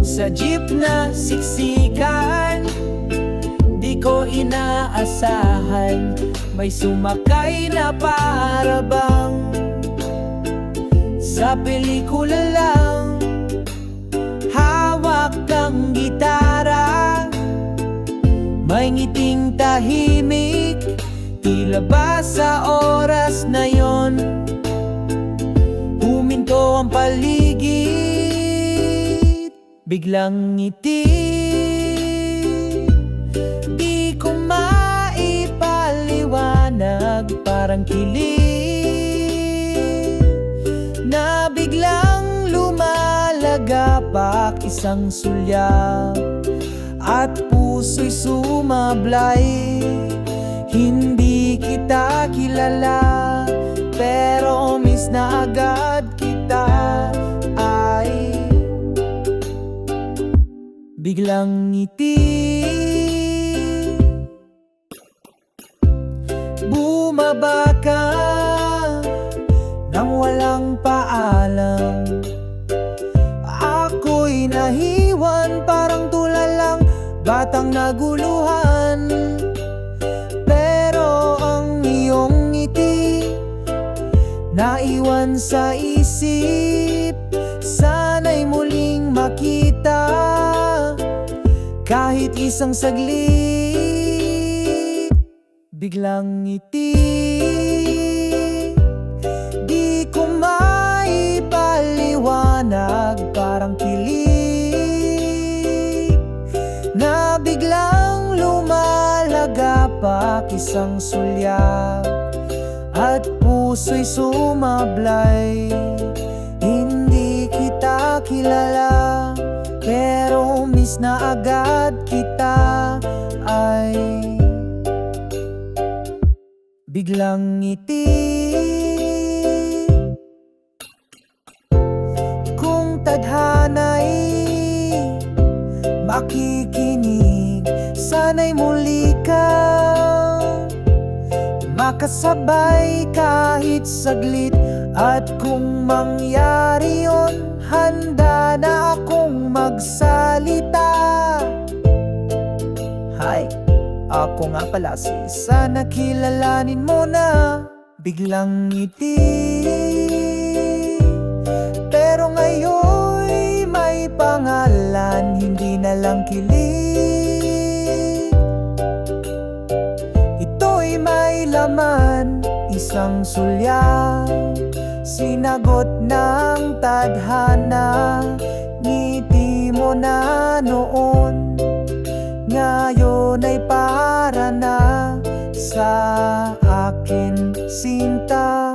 Sa jeep na siksikan, di ko inaasahan, may sumakay na para bang sa pelikula lang. Hawak ng gitara, may ngiting tahimik, tila ba sa oras na yon huminto ang paligid. Biglang ngiti, di ko maipaliwanag, parang kilig na biglang lumalagapak, isang sulyap at puso'y sumablay. Hindi kita kilala, pero miss na agad kita. Ay biglang ngiti, bumaba ka nang walang paalam. Ako'y nahiwan, parang tulalang batang naguluhan. Pero ang iyong ngiti naiwan sa isip, sana'y muling makita kahit isang saglit. Biglang ngiti, di ko maipaliwanag, parang kilig na biglang lumalagapak, isang sulyap at puso'y sumablay. Hindi kita kilala, pero miss na agad kita. Ay biglang ngiti, kung tadhana'y makikinig, sana'y muli kang makasabay kahit saglit. At kung mangyari yon, handa na akong magsalita. Hi, ako nga pala si sana kilalanin mo na. Biglang ngiti, pero ngayon'y may pangalan, hindi na lang kilig. Ito'y may laman, isang sulyap, sinagot ng tadhana. Ngiti mo na noon, ngayon ay para na sa akin, sinta.